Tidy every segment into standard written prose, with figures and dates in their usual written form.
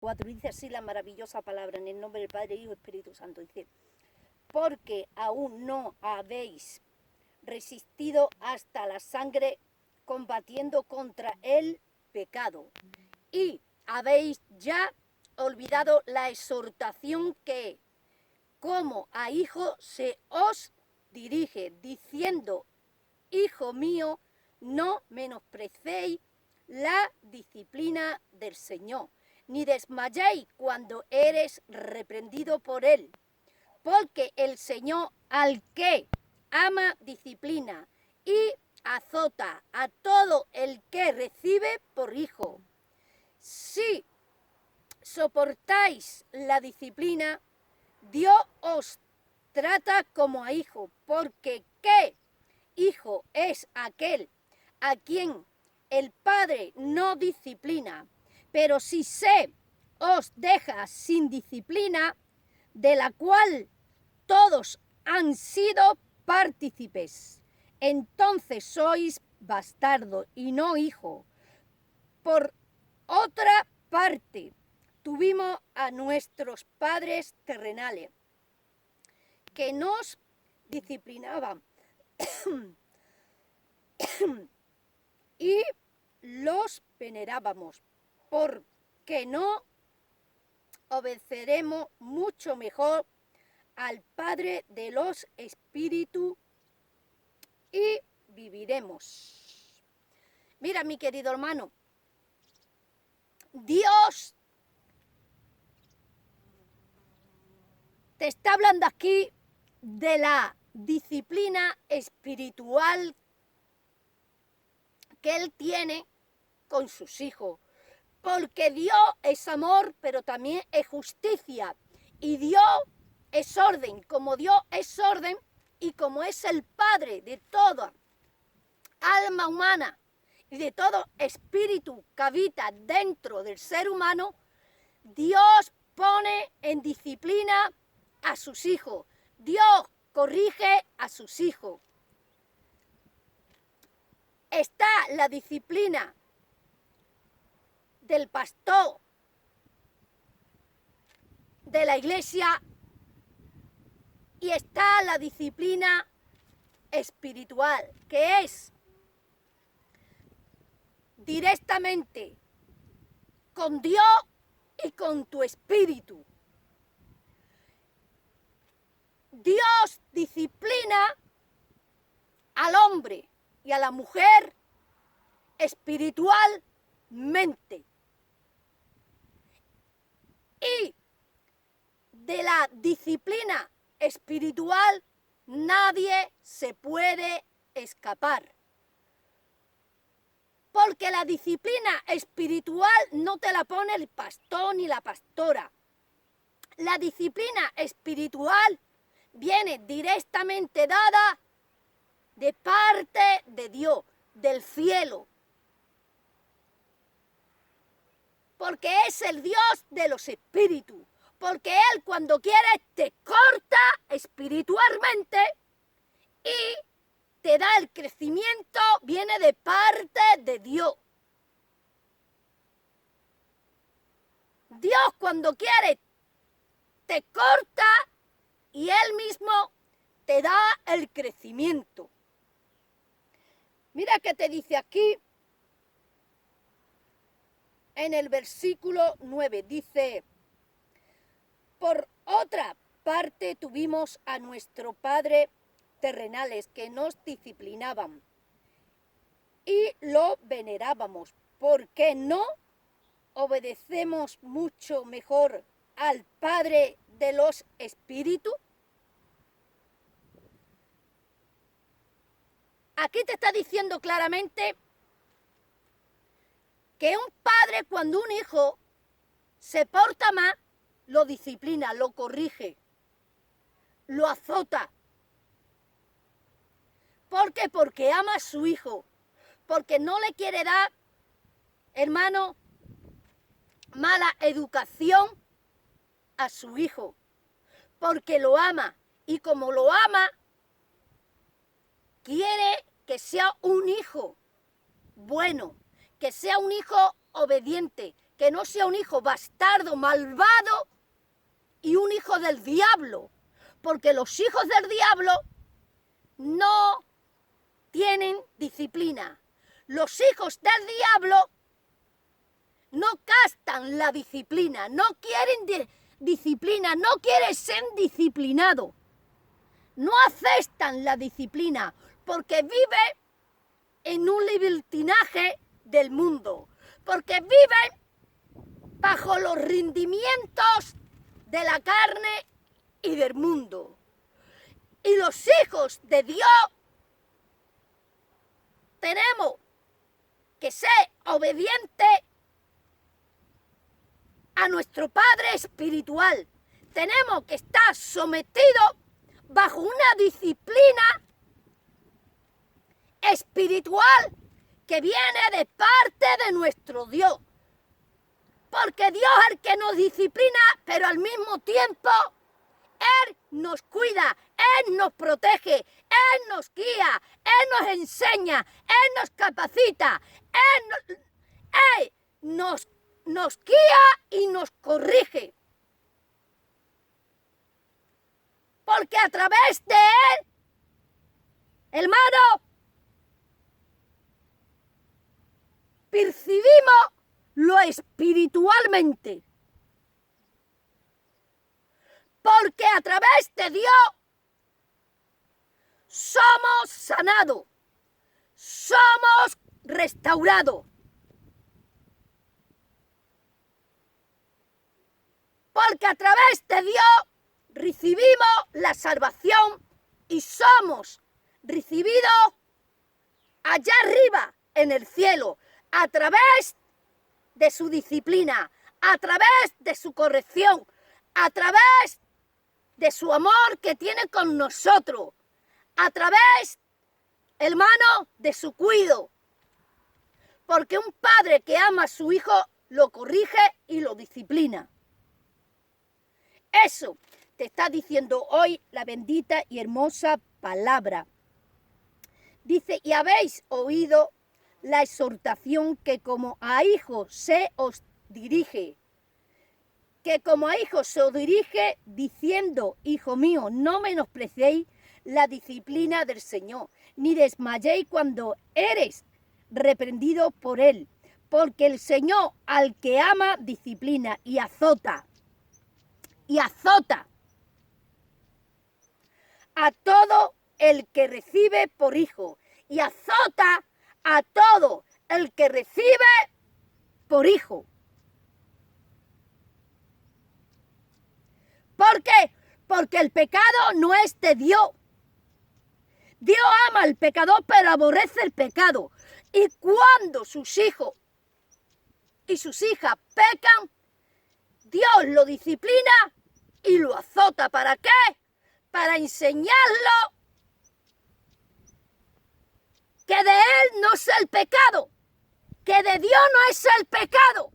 4 dice así la maravillosa palabra, en el nombre del Padre, Hijo y Espíritu Santo. Dice, porque aún no habéis resistido hasta la sangre combatiendo contra el pecado, y habéis ya olvidado la exhortación que, como a hijo, se os dirige, diciendo, hijo mío, no menosprecéis la disciplina del Señor, ni desmayéis cuando eres reprendido por él, porque el Señor al que ama disciplina y azota a todo el que recibe por hijo. Si soportáis la disciplina, Dios os trata como a hijo, porque ¿qué hijo es aquel a quien el Padre no disciplina? Pero si se os deja sin disciplina, de la cual todos han sido partícipes, entonces sois bastardo y no hijo. Por otra parte, tuvimos a nuestros padres terrenales que nos disciplinaban y los venerábamos, porque no obedeceremos mucho mejor al Padre de los Espíritus y viviremos. Mira, mi querido hermano, Dios te está hablando aquí de la disciplina espiritual que Él tiene con sus hijos. Porque Dios es amor, pero también es justicia. Y Dios es orden. Como Dios es orden y como es el Padre de toda alma humana y de todo espíritu que habita dentro del ser humano, Dios pone en disciplina a sus hijos. Dios corrige a sus hijos. Está la disciplina del pastor de la iglesia y está la disciplina espiritual, que es directamente con Dios y con tu espíritu. Dios disciplina al hombre y a la mujer espiritualmente. Y de la disciplina espiritual nadie se puede escapar. Porque la disciplina espiritual no te la pone el pastor ni la pastora. La disciplina espiritual viene directamente dada de parte de Dios, del cielo. Porque es el Dios de los espíritus. Porque Él cuando quiere te corta espiritualmente y te da el crecimiento, viene de parte de Dios. Dios cuando quiere te corta y Él mismo te da el crecimiento. Mira que te dice aquí en el versículo 9, dice, por otra parte tuvimos a nuestro Padre terrenales que nos disciplinaban y lo venerábamos, porque no obedecemos mucho mejor al Padre de los Espíritus. Aquí te está diciendo claramente que un padre, cuando un hijo se porta mal, lo disciplina, lo corrige, lo azota. ¿Por qué? Porque ama a su hijo, porque no le quiere dar, hermano, mala educación a su hijo, porque lo ama y como lo ama, quiere que sea un hijo bueno, que sea un hijo obediente, que no sea un hijo bastardo, malvado y un hijo del diablo, porque los hijos del diablo no tienen disciplina. Los hijos del diablo no captan la disciplina, no quieren disciplina, no quieren ser disciplinados, no aceptan la disciplina, porque vive en un libertinaje del mundo, porque viven bajo los rendimientos de la carne y del mundo. Y los hijos de Dios tenemos que ser obedientes a nuestro Padre espiritual. Tenemos que estar sometidos bajo una disciplina espiritual que viene de parte de nuestro Dios. Porque Dios es el que nos disciplina, pero al mismo tiempo Él nos cuida, Él nos protege, Él nos guía, Él nos enseña, Él nos capacita, Él nos guía y nos corrige. Porque a través de Él, hermano, percibimos lo espiritualmente. Porque a través de Dios somos sanados, somos restaurados. Porque a través de Dios recibimos la salvación y somos recibidos allá arriba en el cielo, a través de su disciplina, a través de su corrección, a través de su amor que tiene con nosotros, a través, hermano, de su cuidado. Porque un padre que ama a su hijo lo corrige y lo disciplina. Eso te está diciendo hoy la bendita y hermosa palabra. Dice, y habéis oído la exhortación que como a hijos se os dirige. Que como a hijos se os dirige diciendo, hijo mío, no menospreciéis la disciplina del Señor, ni desmayéis cuando eres reprendido por Él. Porque el Señor al que ama disciplina y azota a todo el que recibe por hijo, y azota a todo el que recibe por hijo. ¿Por qué? Porque el pecado no es de Dios. Dios ama al pecador, pero aborrece el pecado. Y cuando sus hijos y sus hijas pecan, Dios lo disciplina y lo azota. ¿Para qué? Para enseñarlo que de Él no es el pecado, que de Dios no es el pecado,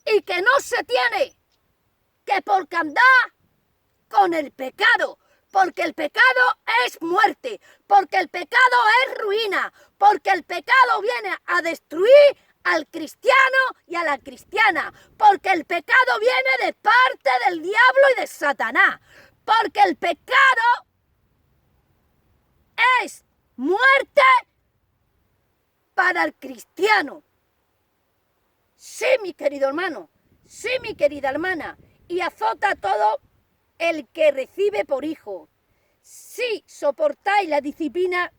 y que no se tiene que por andar con el pecado, porque el pecado es muerte, porque el pecado es ruina, porque el pecado viene a destruir al cristiano y a la cristiana, porque el pecado viene de parte del diablo y de Satanás, porque el pecado es muerte para el cristiano. Sí, mi querido hermano, sí, mi querida hermana, y azota a todo el que recibe por hijo. Si soportáis la disciplina,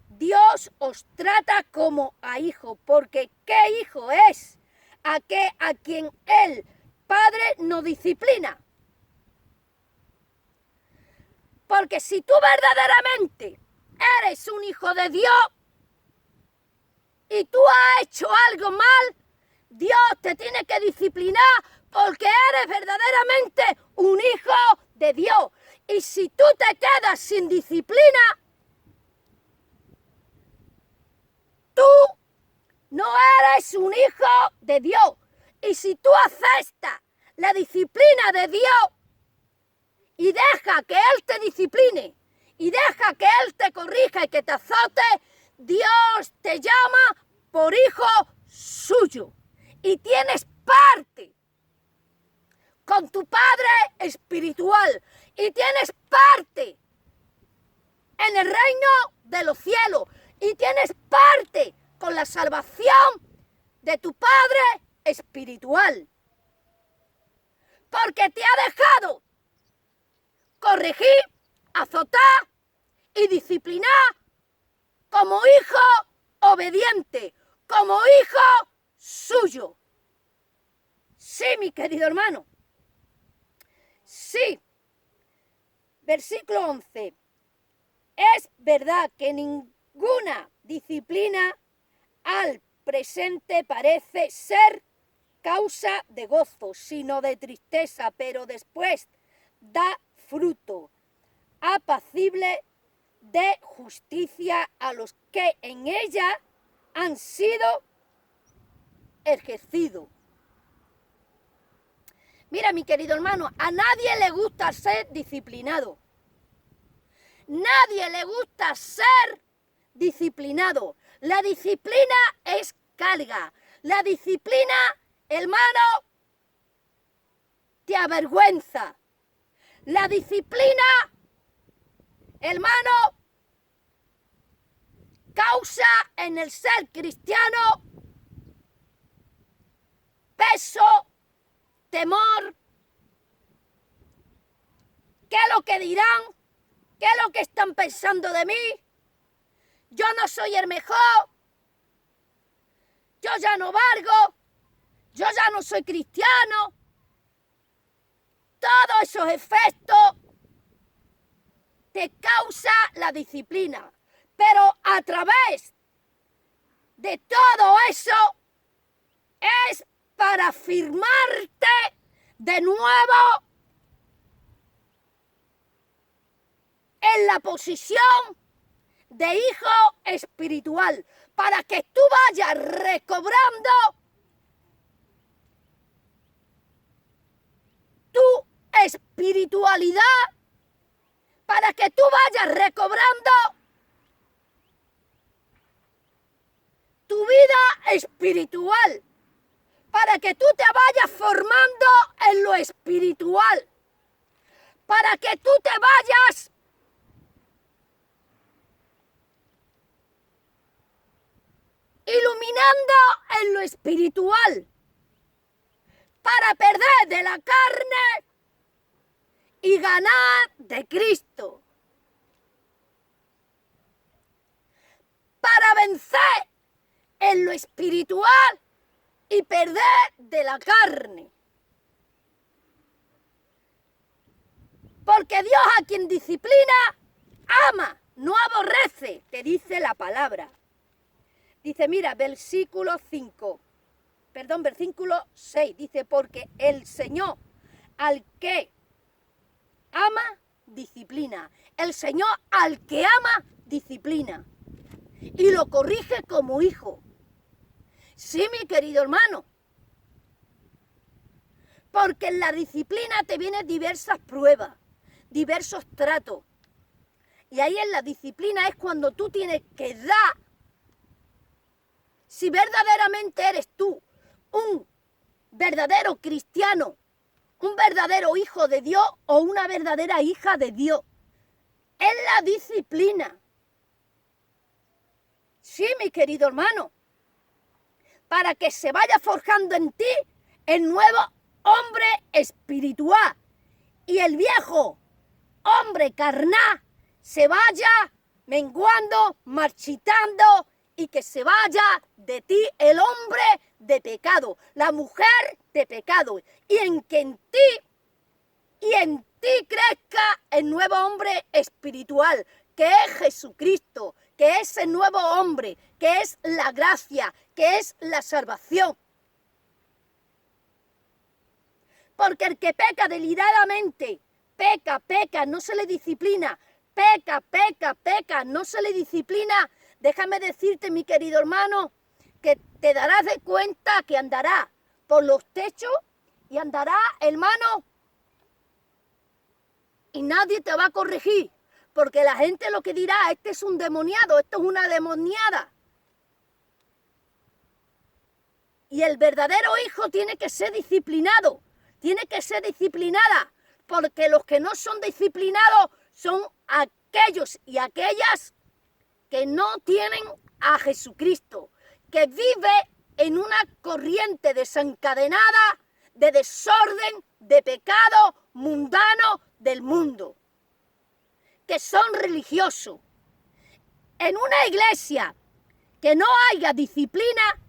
Dios os trata como a hijo, porque ¿qué hijo es? A quien el Padre no disciplina. Porque si tú verdaderamente eres un hijo de Dios y tú has hecho algo mal, Dios te tiene que disciplinar porque eres verdaderamente un hijo de Dios. Y si tú te quedas sin disciplina, tú no eres un hijo de Dios. Y si tú aceptas la disciplina de Dios y deja que Él te discipline y deja que Él te corrija y que te azote, Dios te llama por hijo suyo. y tienes parte con tu Padre espiritual y tienes parte en el reino de los cielos y tienes parte con la salvación de tu Padre espiritual. Porque te ha dejado corregir, azotar y disciplinar como hijo obediente, como hijo suyo. Sí, mi querido hermano. Sí. Versículo 11. Es verdad que ninguna disciplina al presente parece ser causa de gozo, sino de tristeza, pero después da fruto apacible de justicia a los que en ella han sido ejercidos. Mira, mi querido hermano, a nadie le gusta ser disciplinado. Nadie le gusta ser disciplinado. La disciplina es carga. La disciplina, hermano, te avergüenza. La disciplina, hermano, causa en el ser cristiano peso, temor. ¿Qué es lo que dirán? ¿Qué es lo que están pensando de mí? Yo no soy el mejor. Yo ya no valgo. Yo ya no soy cristiano. Todos esos efectos te causa la disciplina. Pero a través de todo eso es para afirmarte de nuevo en la posición de hijo espiritual, para que tú vayas recobrando tu espiritualidad, para que tú vayas recobrando tu vida espiritual, para que tú te vayas formando en lo espiritual, para que tú te vayas iluminando en lo espiritual, para perder de la carne y ganar de Cristo, para vencer en lo espiritual y perder de la carne. Porque Dios a quien disciplina, ama, no aborrece, te dice la palabra. Dice, mira, versículo 6, dice, porque el Señor al que ama, disciplina. El Señor al que ama, disciplina. Y lo corrige como hijo. Sí, mi querido hermano. Porque en la disciplina te vienen diversas pruebas, diversos tratos. Y ahí en la disciplina es cuando tú tienes que dar, si verdaderamente eres tú un verdadero cristiano, un verdadero hijo de Dios o una verdadera hija de Dios. Es la disciplina. Sí, mi querido hermano. Para que se vaya forjando en ti el nuevo hombre espiritual y el viejo hombre carnal se vaya menguando, marchitando y que se vaya de ti el hombre de pecado, la mujer de pecado, y en ti crezca el nuevo hombre espiritual, que es Jesucristo, que es el nuevo hombre, que es la gracia, que es la salvación. Porque el que peca deliberadamente, peca, no se le disciplina, peca, no se le disciplina. Déjame decirte, mi querido hermano, que te darás de cuenta que andará por los techos y andará, hermano, y nadie te va a corregir, porque la gente lo que dirá, este es un demoniado, esto es una demoniada. Y el verdadero hijo tiene que ser disciplinado, tiene que ser disciplinada, porque los que no son disciplinados son aquellos y aquellas que no tienen a Jesucristo, que vive en una corriente desencadenada de desorden, de pecado mundano del mundo, que son religiosos. En una iglesia que no haya disciplina,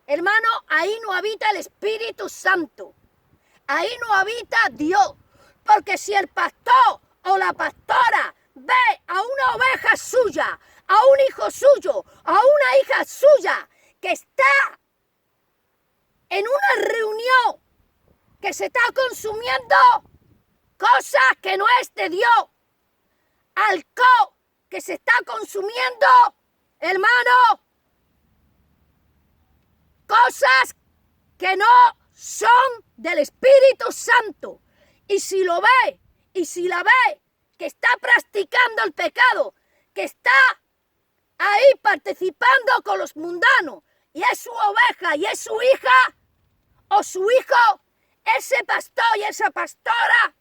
hermano, ahí no habita el Espíritu Santo, ahí no habita Dios, porque si el pastor o la pastora ve a una oveja suya, a un hijo suyo, a una hija suya, que está en una reunión, que se está consumiendo cosas que no es de Dios, alcohol que se está consumiendo, hermano, cosas que no son del Espíritu Santo. Y si lo ve, y si la ve, que está practicando el pecado, que está ahí participando con los mundanos, y es su oveja, y es su hija, o su hijo, ese pastor y esa pastora,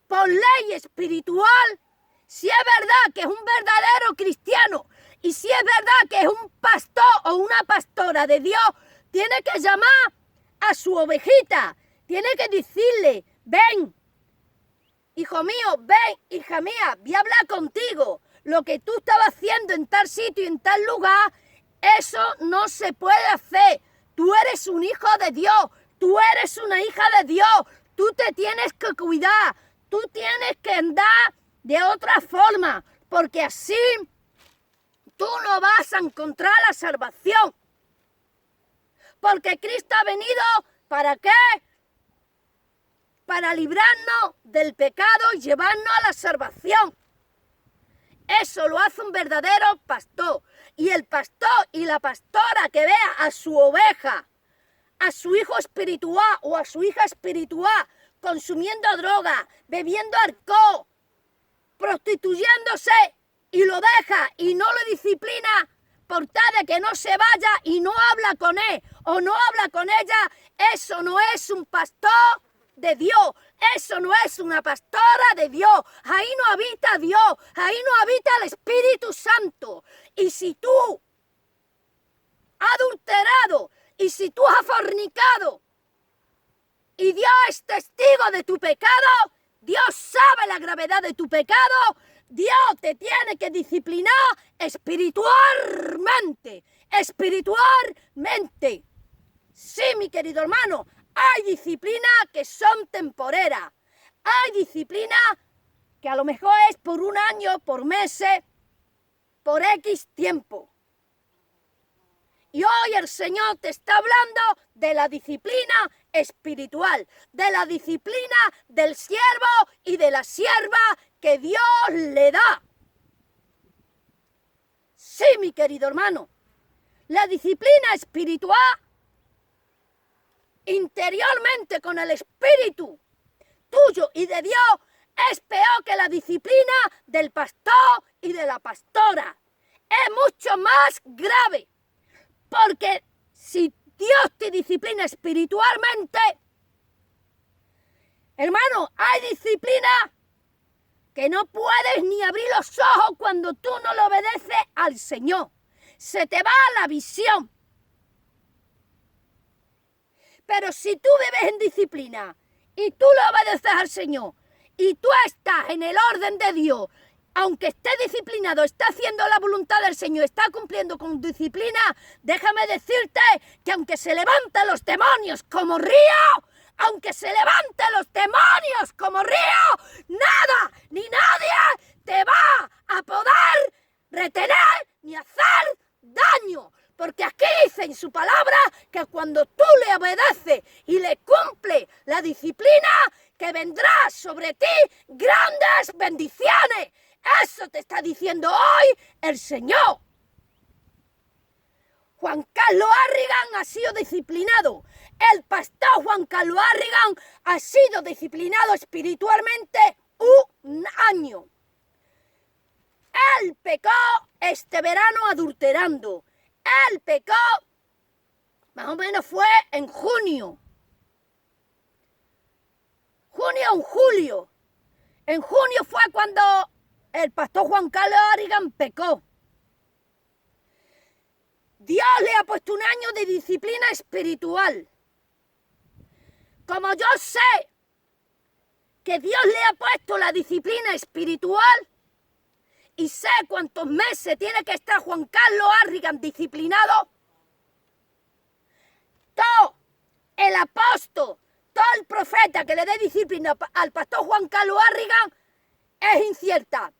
por ley espiritual, si es verdad que es un verdadero cristiano, y si es verdad que es un pastor o una pastora de Dios, tiene que llamar a su ovejita, tiene que decirle, ven, hijo mío, ven, hija mía, voy a hablar contigo. Lo que tú estabas haciendo en tal sitio y en tal lugar, eso no se puede hacer. Tú eres un hijo de Dios, tú eres una hija de Dios, tú te tienes que cuidar, tú tienes que andar de otra forma, porque así tú no vas a encontrar la salvación. Porque Cristo ha venido, ¿para qué? Para librarnos del pecado y llevarnos a la salvación. Eso lo hace un verdadero pastor. Y el pastor y la pastora que vea a su oveja, a su hijo espiritual o a su hija espiritual, consumiendo droga, bebiendo alcohol, prostituyéndose, y lo deja y no lo disciplina, por tal de que no se vaya y no habla con él o no habla con ella, eso no es un pastor de Dios, eso no es una pastora de Dios, ahí no habita Dios, ahí no habita el Espíritu Santo. Y si tú has adulterado, y si tú has fornicado, y Dios es testigo de tu pecado, Dios sabe la gravedad de tu pecado, Dios te tiene que disciplinar espiritualmente, espiritualmente. Sí, mi querido hermano, hay disciplinas que son temporeras, hay disciplinas que a lo mejor es por un año, por meses, por X tiempo. Y hoy el Señor te está hablando de la disciplina espiritual, de la disciplina del siervo y de la sierva que Dios le da. Sí, mi querido hermano, la disciplina espiritual, interiormente con el espíritu tuyo y de Dios, es peor que la disciplina del pastor y de la pastora. Es mucho más grave, porque si Dios te disciplina espiritualmente, hermano, hay disciplina que no puedes ni abrir los ojos cuando tú no le obedeces al Señor. Se te va la visión. Pero si tú vives en disciplina y tú le obedeces al Señor y tú estás en el orden de Dios, aunque esté disciplinado, está haciendo la voluntad del Señor, está cumpliendo con disciplina, déjame decirte que aunque se levanten los demonios como río, aunque se levanten los demonios como río, nada ni nadie te va a poder retener ni hacer daño. Porque aquí dice en su palabra que cuando tú le obedeces y le cumple la disciplina, que vendrá sobre ti grandes bendiciones. Eso te está diciendo hoy el Señor. Juan Carlos Harrigan ha sido disciplinado. El pastor Juan Carlos Harrigan ha sido disciplinado espiritualmente un año. Él pecó este verano adulterando. Él pecó Más o menos fue en junio. Junio o julio. En junio fue cuando el pastor Juan Carlos Harrigan pecó. Dios le ha puesto un año de disciplina espiritual. Como yo sé que Dios le ha puesto la disciplina espiritual y sé cuántos meses tiene que estar Juan Carlos Harrigan disciplinado, todo el apóstol, todo el profeta que le dé disciplina al pastor Juan Carlos Harrigan es incierta,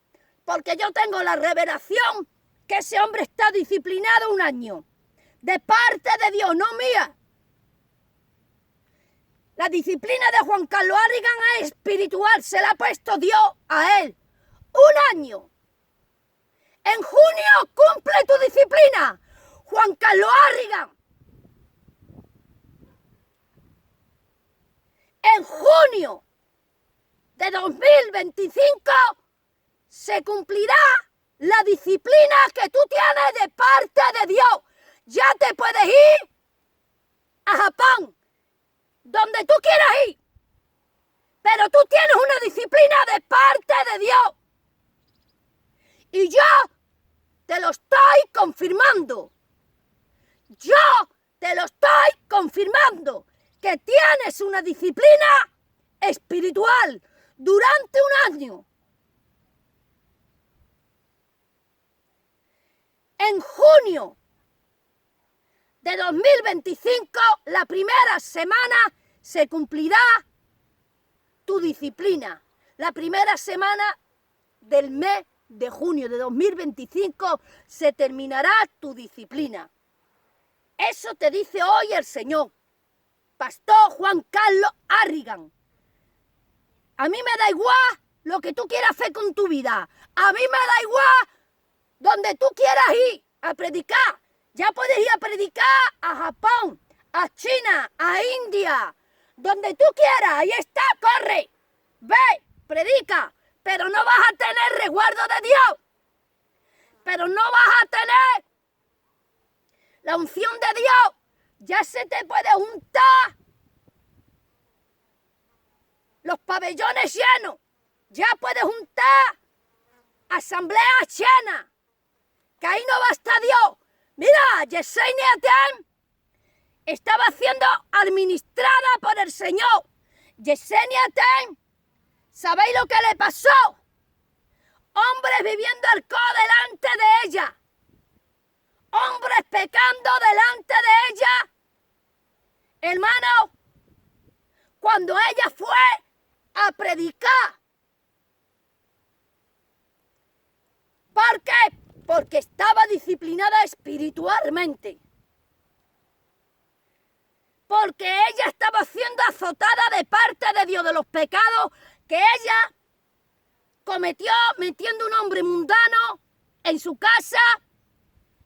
porque yo tengo la revelación que ese hombre está disciplinado un año, de parte de Dios, no mía. La disciplina de Juan Carlos Harrigan es espiritual, se la ha puesto Dios a él. Un año. En junio cumple tu disciplina, Juan Carlos Harrigan. En junio de 2025 se cumplirá la disciplina que tú tienes de parte de Dios. Ya te puedes ir a Japón, donde tú quieras ir, pero tú tienes una disciplina de parte de Dios. Y yo te lo estoy confirmando. Yo te lo estoy confirmando, que tienes una disciplina espiritual durante un año. En junio de 2025, la primera semana, se cumplirá tu disciplina. La primera semana del mes de junio de 2025 se terminará tu disciplina. Eso te dice hoy el Señor, Pastor Juan Carlos Harrigan. A mí me da igual lo que tú quieras hacer con tu vida. A mí me da igual donde tú quieras ir a predicar. Ya puedes ir a predicar a Japón, a China, a India, donde tú quieras. Ahí está, corre, ve, predica, pero no vas a tener resguardo de Dios. Pero no vas a tener la unción de Dios. Ya se te puede juntar los pabellones llenos. Ya puedes juntar asambleas llenas, que ahí no va a estar Dios. Mira, Yesenia Ten estaba siendo administrada por el Señor. Yesenia Ten, ¿sabéis lo que le pasó? Hombres viviendo alcohol delante de ella. Hombres pecando delante de ella. Hermano, cuando ella fue a predicar, ¿por qué? Porque estaba disciplinada espiritualmente. Porque ella estaba siendo azotada de parte de Dios de los pecados que ella cometió metiendo un hombre mundano en su casa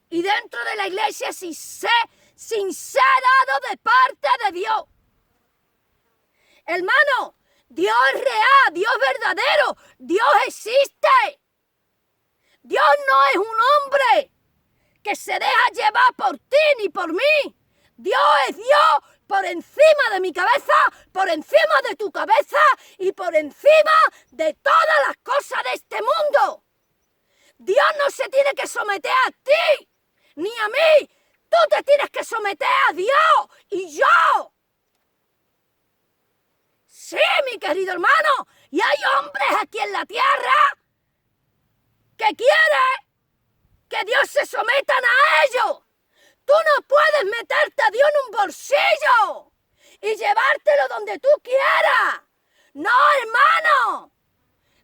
y dentro de la iglesia sin ser dado de parte de Dios. Hermano, Dios es real, Dios es verdadero, Dios existe. Dios no es un hombre que se deja llevar por ti ni por mí. Dios es Dios por encima de mi cabeza, por encima de tu cabeza y por encima de todas las cosas de este mundo. Dios no se tiene que someter a ti ni a mí. Tú te tienes que someter a Dios y yo. Sí, mi querido hermano, y hay hombres aquí en la tierra que quieren que Dios se sometan a ellos. Tú no puedes meterte a Dios en un bolsillo y llevártelo donde tú quieras. No, hermano.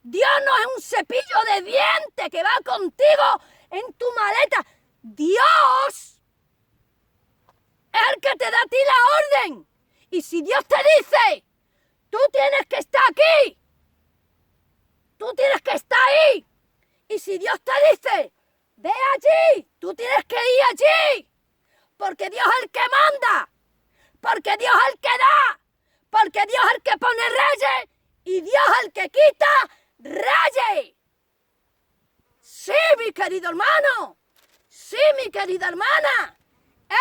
Dios no es un cepillo de dientes que va contigo en tu maleta. Dios es el que te da a ti la orden. Y si Dios te dice, tú tienes que estar aquí, tú tienes que estar ahí. Y si Dios te dice, ve allí, tú tienes que ir allí. Porque Dios es el que manda. Porque Dios es el que da. Porque Dios es el que pone reyes. Y Dios es el que quita reyes. Sí, mi querido hermano. Sí, mi querida hermana.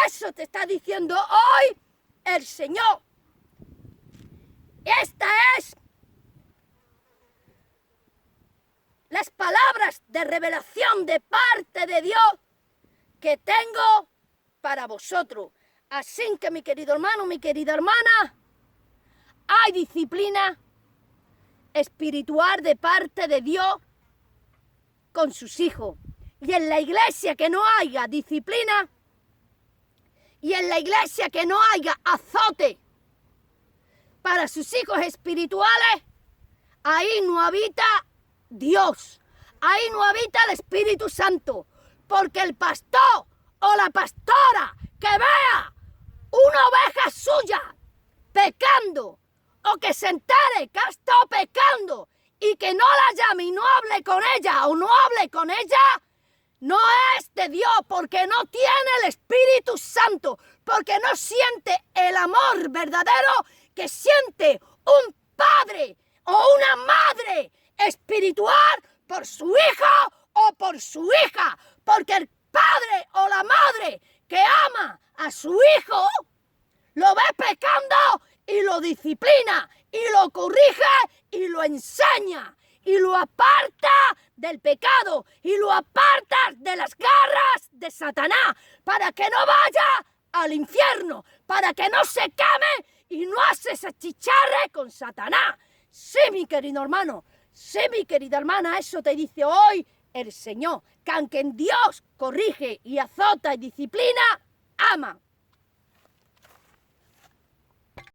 Eso te está diciendo hoy el Señor. Esta es las palabras de revelación de parte de Dios que tengo para vosotros. Así que, mi querido hermano, mi querida hermana, hay disciplina espiritual de parte de Dios con sus hijos. Y en la iglesia que no haya disciplina, y en la iglesia que no haya azote para sus hijos espirituales, ahí no habita Dios, ahí no habita el Espíritu Santo, porque el pastor o la pastora que vea una oveja suya pecando, o que se entere que ha estado pecando y que no la llame y no hable con ella o no hable con ella, no es de Dios, porque no tiene el Espíritu Santo, porque no siente el amor verdadero que siente un padre o una madre espiritual por su hijo o por su hija, porque el padre o la madre que ama a su hijo lo ve pecando y lo disciplina y lo corrige y lo enseña y lo aparta del pecado y lo aparta de las garras de Satanás para que no vaya al infierno, para que no se queme y no se achicharre con Satanás. Sí, mi querido hermano, sí, mi querida hermana, eso te dice hoy el Señor, que aunque en Dios corrige y azota y disciplina, ama.